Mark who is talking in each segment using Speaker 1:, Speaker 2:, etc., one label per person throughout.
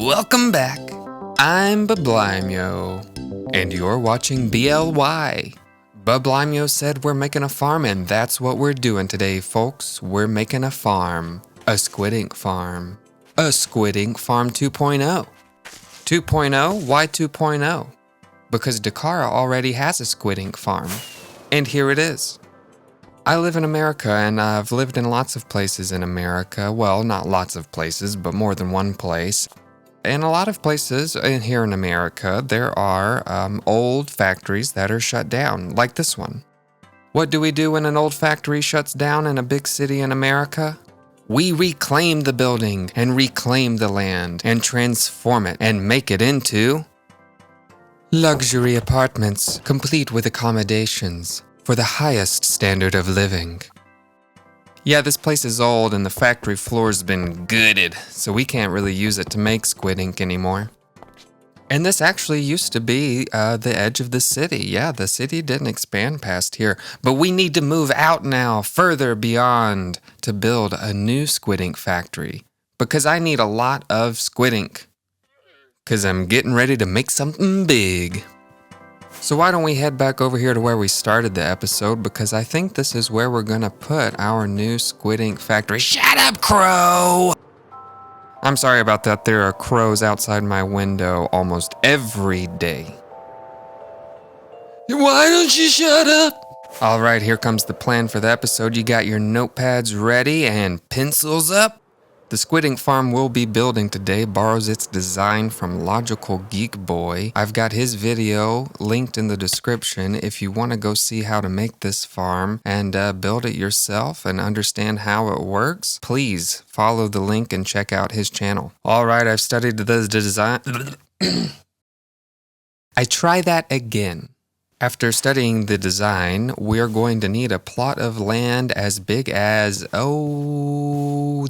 Speaker 1: Welcome back. I'm B.L.Y, and you're watching B.L.Y. B.L.Y said we're making a farm, and that's what we're doing today, folks. We're making a farm. A Squid Ink farm. A Squid Ink farm 2.0. 2.0? Why 2.0? Because Dakara already has a Squid Ink farm. And here it is. I live in America, and I've lived in lots of places in America. Well, not lots of places, but more than one place. In a lot of places here in America, there are old factories that are shut down, like this one. What do we do when an old factory shuts down in a big city in America? We reclaim the building and reclaim the land and transform it and make it into luxury apartments, complete with accommodations for the highest standard of living. Yeah, this place is old and the factory floor's been gutted, so we can't really use it to make Squid Ink anymore. And this actually used to be the edge of the city. Yeah, the city didn't expand past here, but we need to move out now, further beyond, to build a new Squid Ink factory. Because I need a lot of Squid Ink. Because I'm getting ready to make something big. So why don't we head back over here to where we started the episode, because I think this is where we're gonna put our new Squid Ink factory. Shut up, crow! I'm sorry about that, there are crows outside my window almost every day. Why don't you shut up? Alright, here comes the plan for the episode. You got your notepads ready and pencils up? The Squid Ink farm we'll be building today borrows its design from Logical Geek Boy. I've got his video linked in the description if you want to go see how to make this farm and build it yourself and understand how it works. Please follow the link and check out his channel. Alright, I've studied the design. I try that again. After studying the design, we're going to need a plot of land as big as,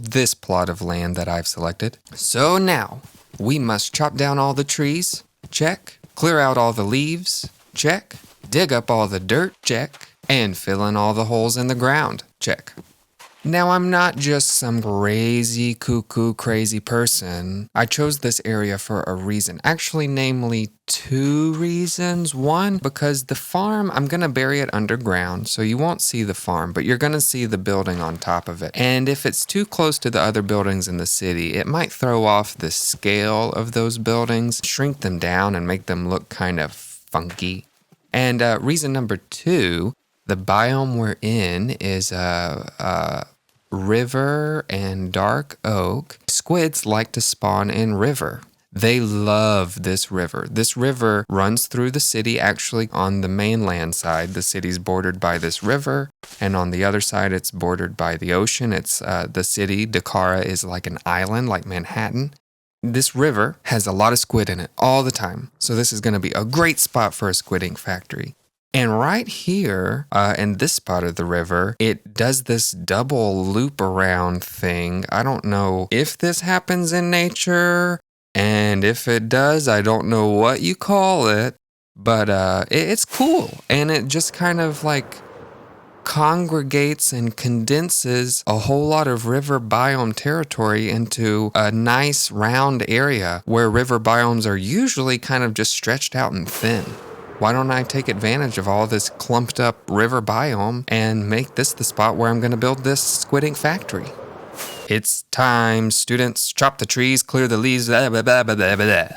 Speaker 1: this plot of land that I've selected. So now, we must chop down all the trees, check. Clear out all the leaves, check. Dig up all the dirt, check. And fill in all the holes in the ground, check. Now, I'm not just some crazy, cuckoo, crazy person. I chose this area for a reason. Actually, namely, two reasons. One, because the farm, I'm going to bury it underground, so you won't see the farm, but you're going to see the building on top of it. And if it's too close to the other buildings in the city, it might throw off the scale of those buildings, shrink them down, and make them look kind of funky. And reason number two, the biome we're in is river and dark oak. Squids like to spawn in river. They love this river. This river runs through the city, actually on the mainland side. The city's bordered by this river, and on the other side it's bordered by the ocean. It's the city, Dakara, is like an island, like Manhattan. This river has a lot of squid in it all the time. So this is going to be a great spot for a Squid Ink factory. And right here, in this spot of the river, it does this double loop around thing. I don't know if this happens in nature, and if it does, I don't know what you call it, but it's cool. And it just kind of like congregates and condenses a whole lot of river biome territory into a nice round area where river biomes are usually kind of just stretched out and thin. Why don't I take advantage of all this clumped up river biome and make this the spot where I'm going to build this Squid Ink factory? It's time, students. Chop the trees, clear the leaves, blah, blah, blah, blah, blah, blah.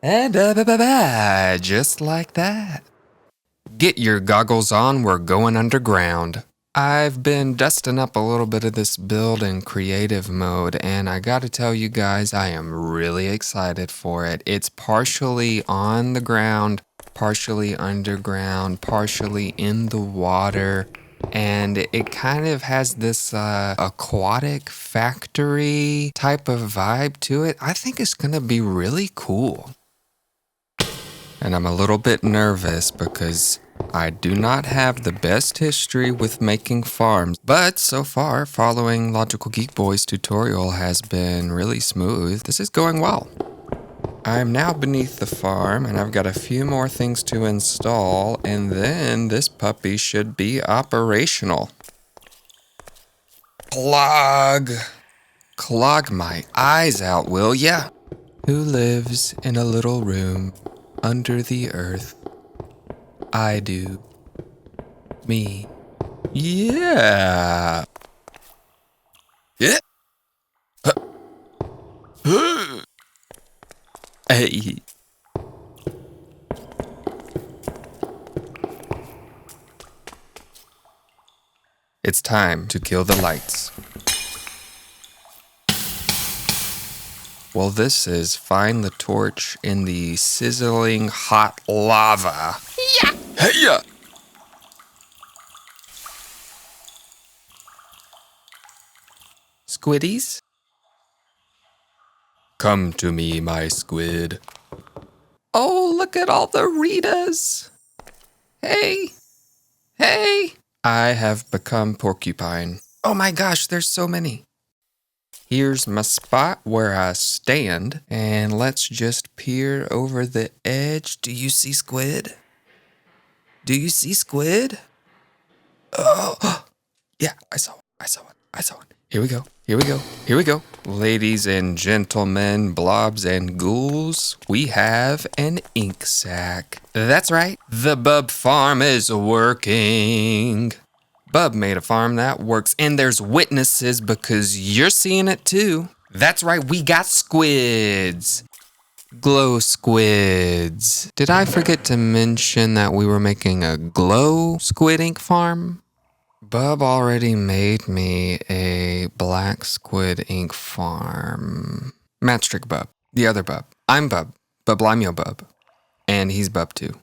Speaker 1: And just like that. Get your goggles on, we're going underground. I've been dusting up a little bit of this build in creative mode, and I gotta tell you guys, I am really excited for it. It's partially on the ground, partially underground, partially in the water, and it kind of has this aquatic factory type of vibe to it. I think it's gonna be really cool. And I'm a little bit nervous because I do not have the best history with making farms, but so far, following Logical Geek Boy's tutorial has been really smooth. This is going well. I'm now beneath the farm, and I've got a few more things to install, and then this puppy should be operational. Clog my eyes out, will ya? Who lives in a little room under the earth? I do. Me. Yeah. Yeah. Hey. It's time to kill the lights. Well, this is find the torch in the sizzling hot lava. Yeah. Hey-ya. Squiddies? Come to me, my squid. Oh, look at all the Ritas. Hey. Hey. I have become porcupine. Oh my gosh, there's so many. Here's my spot where I stand, and let's just peer over the edge. Do you see squid? Do you see squid? Oh, yeah, I saw it. Here we go. Ladies and gentlemen, blobs and ghouls, we have an ink sac. That's right, the Bub farm is working. Bub made a farm that works, and there's witnesses because you're seeing it too. That's right, we got squids. Glow squids. Did I forget to mention that we were making a glow squid ink farm? Bub already made me a black squid ink farm. Matchstick Bub. The other Bub. I'm Bub. Bublimio Bub. And he's Bub too.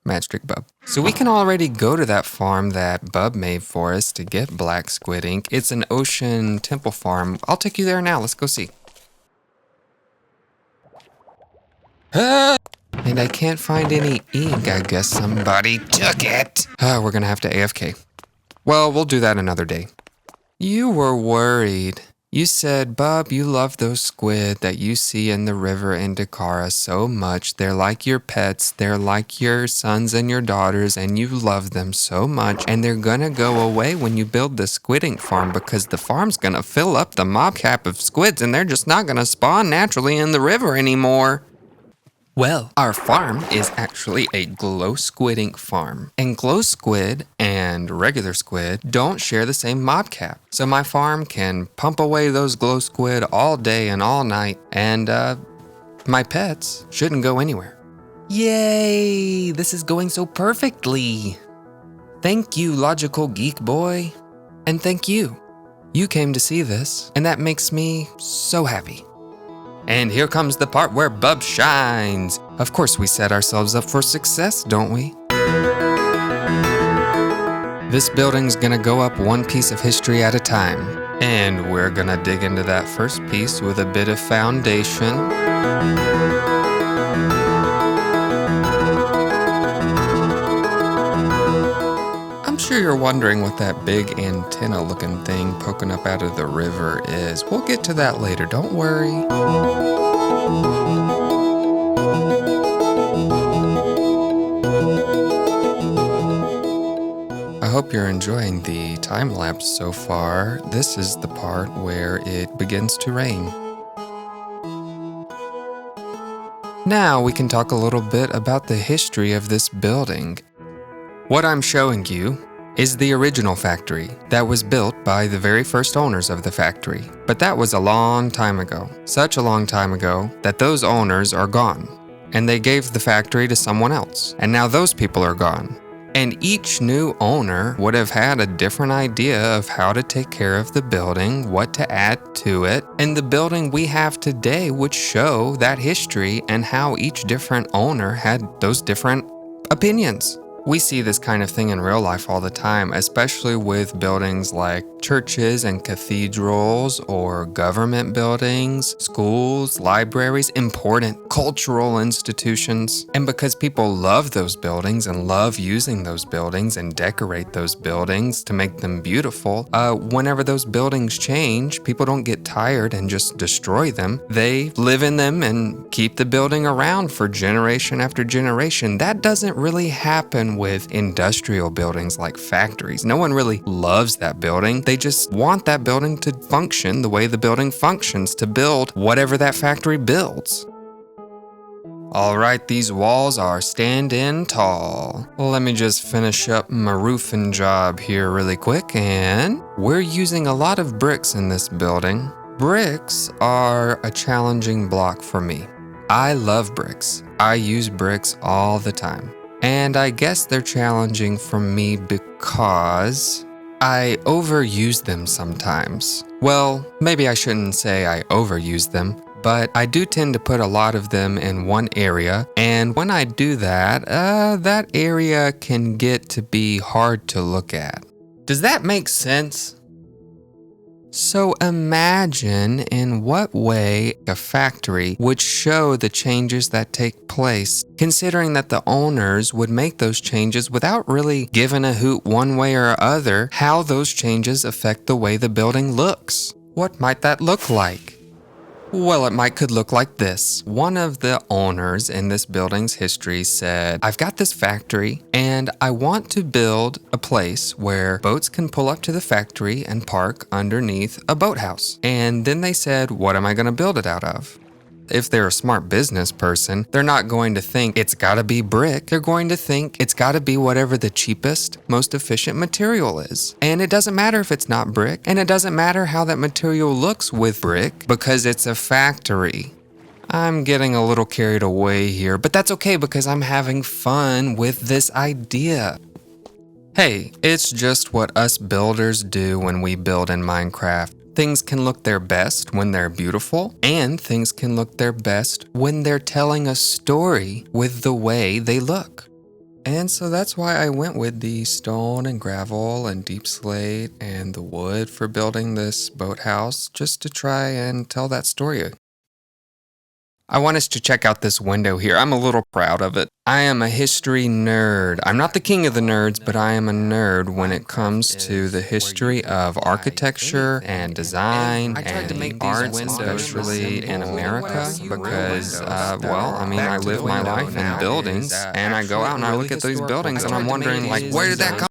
Speaker 1: Matchstick Bub. So we can already go to that farm that Bub made for us to get black squid ink. It's an ocean temple farm. I'll take you there now. Let's go see. And I can't find any ink. I guess somebody took it. We're gonna have to AFK. Well, we'll do that another day. You were worried. You said, Bub, you love those squid that you see in the river in Dakara so much. They're like your pets. They're like your sons and your daughters, and you love them so much. And they're gonna go away when you build the squid ink farm because the farm's gonna fill up the mob cap of squids and they're just not gonna spawn naturally in the river anymore. Well, our farm is actually a glow squid ink farm. And glow squid and regular squid don't share the same mob cap. So my farm can pump away those glow squid all day and all night. And my pets shouldn't go anywhere. Yay! This is going so perfectly. Thank you, Logical Geek Boy. And thank you. You came to see this, and that makes me so happy. And here comes the part where Bub shines. Of course, we set ourselves up for success, don't we? This building's gonna go up one piece of history at a time. And we're gonna dig into that first piece with a bit of foundation. I'm sure you're wondering what that big antenna-looking thing poking up out of the river is. We'll get to that later, don't worry. I hope you're enjoying the time-lapse so far. This is the part where it begins to rain. Now we can talk a little bit about the history of this building. What I'm showing you is the original factory that was built by the very first owners of the factory. But that was a long time ago. Such a long time ago that those owners are gone. And they gave the factory to someone else. And now those people are gone. And each new owner would have had a different idea of how to take care of the building, what to add to it. And the building we have today would show that history and how each different owner had those different opinions. We see this kind of thing in real life all the time, especially with buildings like churches and cathedrals or government buildings, schools, libraries, important cultural institutions. And because people love those buildings and love using those buildings and decorate those buildings to make them beautiful, whenever those buildings change, people don't get tired and just destroy them. They live in them and keep the building around for generation after generation. That doesn't really happen with industrial buildings like factories. No one really loves that building. They just want that building to function the way the building functions to build whatever that factory builds. All right, these walls are standing tall. Let me just finish up my roofing job here really quick, and we're using a lot of bricks in this building. Bricks are a challenging block for me. I love bricks. I use bricks all the time. And I guess they're challenging for me because I overuse them sometimes. Well, maybe I shouldn't say I overuse them, but I do tend to put a lot of them in one area, and when I do that, that area can get to be hard to look at. Does that make sense? So imagine in what way a factory would show the changes that take place, considering that the owners would make those changes without really giving a hoot one way or other how those changes affect the way the building looks. What might that look like? Well, could look like this. One of the owners in this building's history said, I've got this factory and I want to build a place where boats can pull up to the factory and park underneath a boathouse. And then they said, what am I going to build it out of? If they're a smart business person, they're not going to think it's gotta be brick. They're going to think it's gotta be whatever the cheapest, most efficient material is. And it doesn't matter if it's not brick, and it doesn't matter how that material looks with brick because it's a factory. I'm getting a little carried away here, but that's okay because I'm having fun with this idea. Hey, it's just what us builders do when we build in Minecraft. Things can look their best when they're beautiful, and things can look their best when they're telling a story with the way they look. And so that's why I went with the stone and gravel and deep slate and the wood for building this boathouse, just to try and tell that story. I want us to check out this window here. I'm a little proud of it. I am a history nerd. I'm not the king of the nerds, but I am a nerd when it comes to the history of architecture and design and art, especially in America, because, I live my life in buildings, and I go out and I look at these buildings, and I'm wondering, where did that come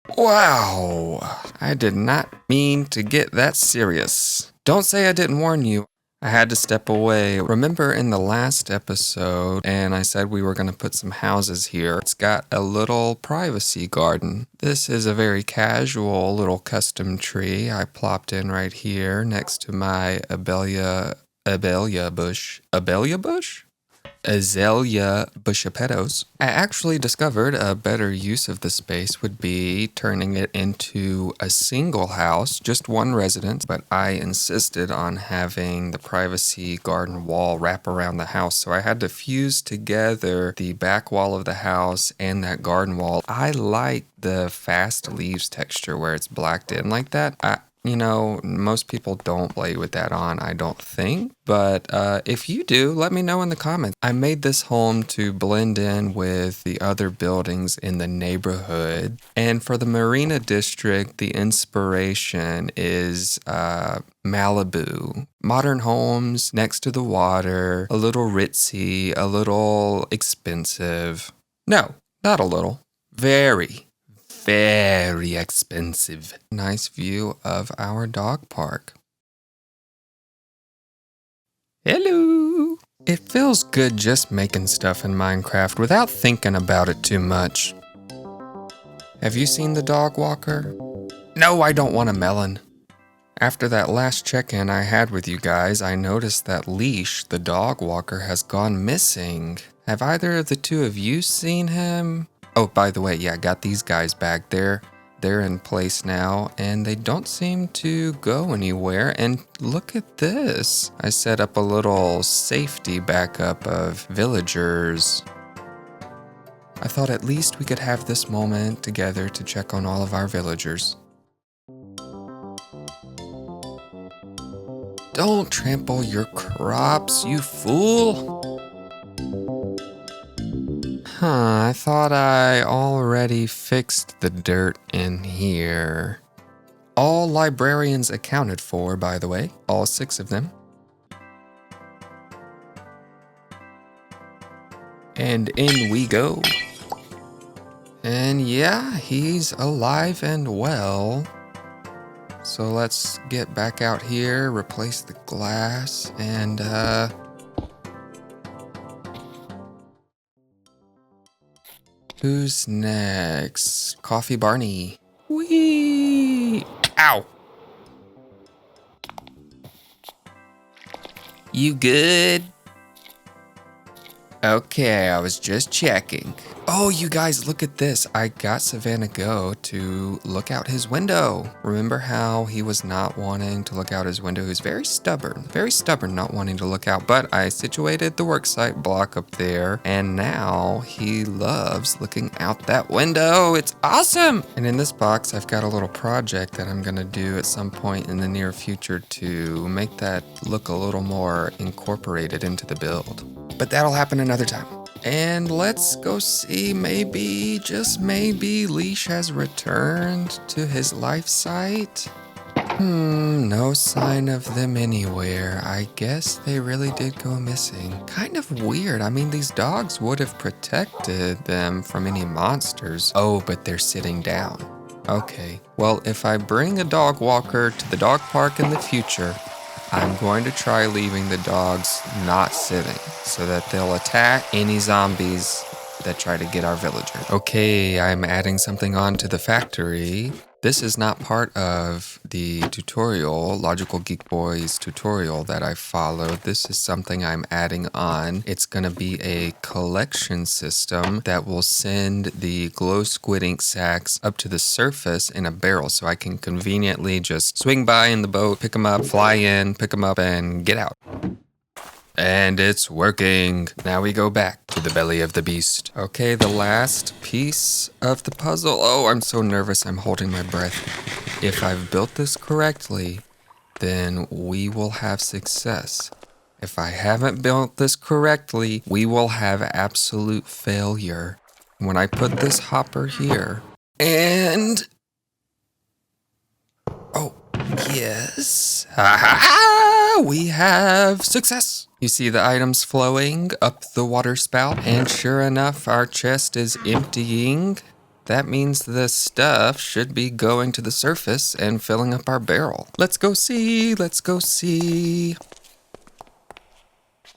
Speaker 1: from? Wow, I did not mean to get that serious. Don't say I didn't warn you. I had to step away. Remember in the last episode, and I said we were going to put some houses here. It's got a little privacy garden. This is a very casual little custom tree I plopped in right here next to my azalea bush bushipetos. I actually discovered a better use of the space would be turning it into a single house, just one residence, but I insisted on having the privacy garden wall wrap around the house, so I had to fuse together the back wall of the house and that garden wall. I like the fast leaves texture where it's blacked in like that. Most people don't play with that on, I don't think. But if you do, let me know in the comments. I made this home to blend in with the other buildings in the neighborhood. And for the Marina district, the inspiration is Malibu. Modern homes next to the water, a little ritzy, a little expensive. No, not a little. Very expensive. Nice view of our dog park. Hello! It feels good just making stuff in Minecraft without thinking about it too much. Have you seen the dog walker? No, I don't want a melon. After that last check-in I had with you guys, I noticed that Leash, the dog walker, has gone missing. Have either of the two of you seen him? Oh, by the way, yeah, got these guys back there. They're in place now, and they don't seem to go anywhere. And look at this. I set up a little safety backup of villagers. I thought at least we could have this moment together to check on all of our villagers. Don't trample your crops, you fool! I thought I already fixed the dirt in here. All librarians accounted for, by the way. All 6 of them. And in we go. And yeah, he's alive and well. So let's get back out here, replace the glass, and Who's next? Coffee Barney. Whee! Ow! You good? Okay, I was just checking. Oh, you guys, look at this. I got Savannah Go to look out his window. Remember how he was not wanting to look out his window? He was very stubborn not wanting to look out. But I situated the worksite block up there, and now he loves looking out that window. It's awesome! And in this box, I've got a little project that I'm gonna do at some point in the near future to make that look a little more incorporated into the build. But that'll happen another time. And let's go see, maybe, just maybe, Leash has returned to his life site. No sign of them anywhere. I guess they really did go missing. Kind of weird. I mean, these dogs would have protected them from any monsters. Oh, but they're sitting down. Okay, well, if I bring a dog walker to the dog park in the future, I'm going to try leaving the dogs not sitting so that they'll attack any zombies that try to get our villager. Okay, I'm adding something onto the factory. This is not part of the tutorial, Logical Geek Boy's tutorial that I followed. This is something I'm adding on. It's gonna be a collection system that will send the glow squid ink sacks up to the surface in a barrel so I can conveniently just swing by in the boat, pick them up, fly in, pick them up, and get out. And it's working. Now we go back to the belly of the beast. Okay, the last piece of the puzzle. Oh, I'm so nervous. I'm holding my breath. If I've built this correctly, then we will have success. If I haven't built this correctly, we will have absolute failure. When I put this hopper here, and... oh, yes. Ha-ha-ha! We have success. You see the items flowing up the water spout, and sure enough, our chest is emptying. That means the stuff should be going to the surface and filling up our barrel. Let's go see, let's go see.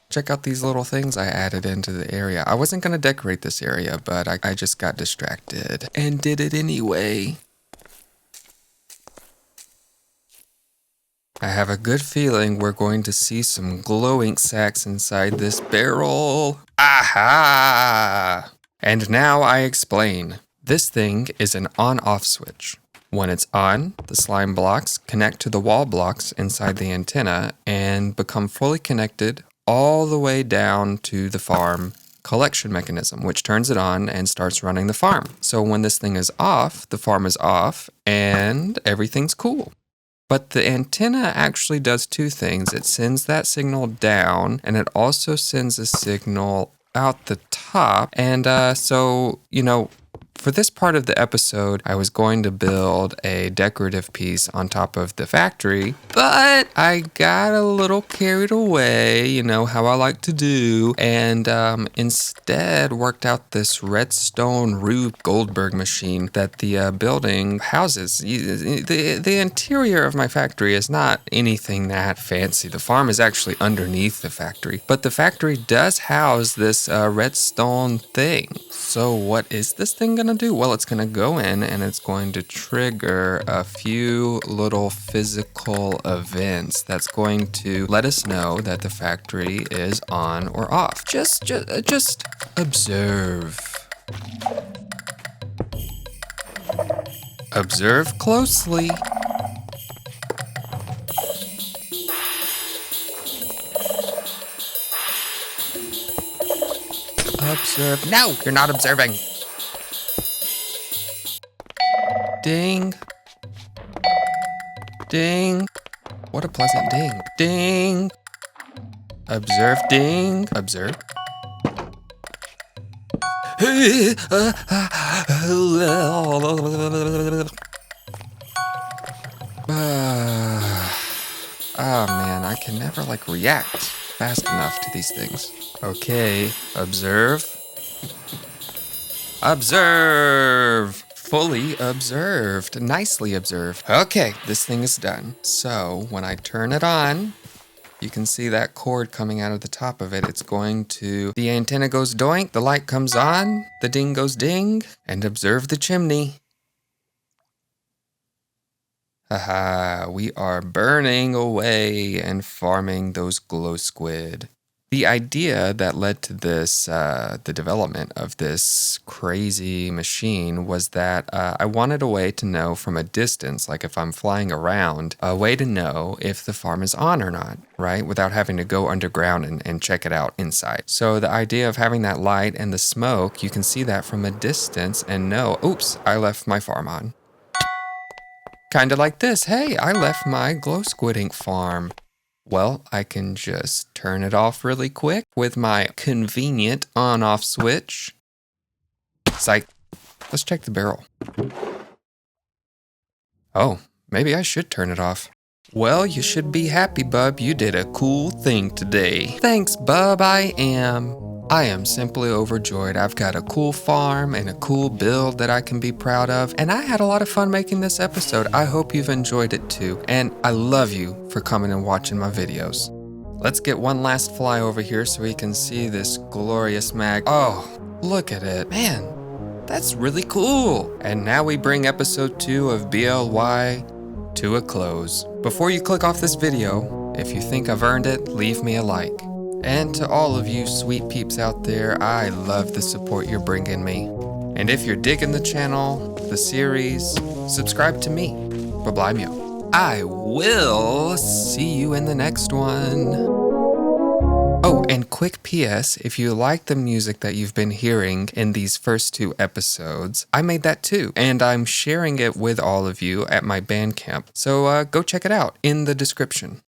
Speaker 1: Check out these little things I added into the area. I wasn't gonna decorate this area, but I just got distracted and did it anyway. I have a good feeling we're going to see some glow ink sacks inside this barrel. Aha! And now I explain. This thing is an on-off switch. When it's on, the slime blocks connect to the wall blocks inside the antenna and become fully connected all the way down to the farm collection mechanism, which turns it on and starts running the farm. So when this thing is off, the farm is off and everything's cool. But the antenna actually does two things. It sends that signal down, and it also sends a signal out the top. And so, you know, for this part of the episode, I was going to build a decorative piece on top of the factory, but I got a little carried away, you know, how I like to do, and instead worked out this redstone Rube Goldberg machine that the building houses. The interior of my factory is not anything that fancy. The farm is actually underneath the factory, but the factory does house this redstone thing. So what is this thing gonna do? Well, it's gonna go in and it's going to trigger a few little physical events that's going to let us know that the factory is on or off. Just observe. Observe closely. Observe. No, you're not observing. Ding. Ding. What a pleasant ding. Ding. Observe, ding. Observe. Oh man, I can never react fast enough to these things. Okay, observe. Observe! Fully observed. Nicely observed. Okay, this thing is done. So when I turn it on, You can see that cord coming out of the top of it. It's going to... The antenna goes doink, the light comes on, the ding goes ding, and observe the chimney. Haha, we are burning away and farming those glow squid. The idea that led to this, the development of this crazy machine was that I wanted a way to know from a distance, like if I'm flying around, a way to know if the farm is on or not, right? Without having to go underground and check it out inside. So the idea of having that light and the smoke, you can see that from a distance and know, oops, I left my farm on. Kinda like this. Hey, I left my glow squid ink farm. Well, I can just turn it off really quick with my convenient on-off switch. Psych. Let's check the barrel. Oh, maybe I should turn it off. Well, you should be happy, bub. You did a cool thing today. Thanks, bub. I am simply overjoyed. I've got a cool farm and a cool build that I can be proud of, and I had a lot of fun making this episode. I hope you've enjoyed it too, and I love you for coming and watching my videos. Let's get one last fly over here so we can see this glorious mag. Oh, look at it. Man, that's really cool. And now we bring episode 2 of B.L.Y. to a close. Before you click off this video, if you think I've earned it, leave me a like. And to all of you sweet peeps out there, I love the support you're bringing me. And if you're digging the channel, the series, subscribe to me. B.L.Y. I will see you in the next one. Oh, and quick PS, if you like the music that you've been hearing in these first 2 episodes, I made that too, and I'm sharing it with all of you at my Bandcamp. So go check it out in the description.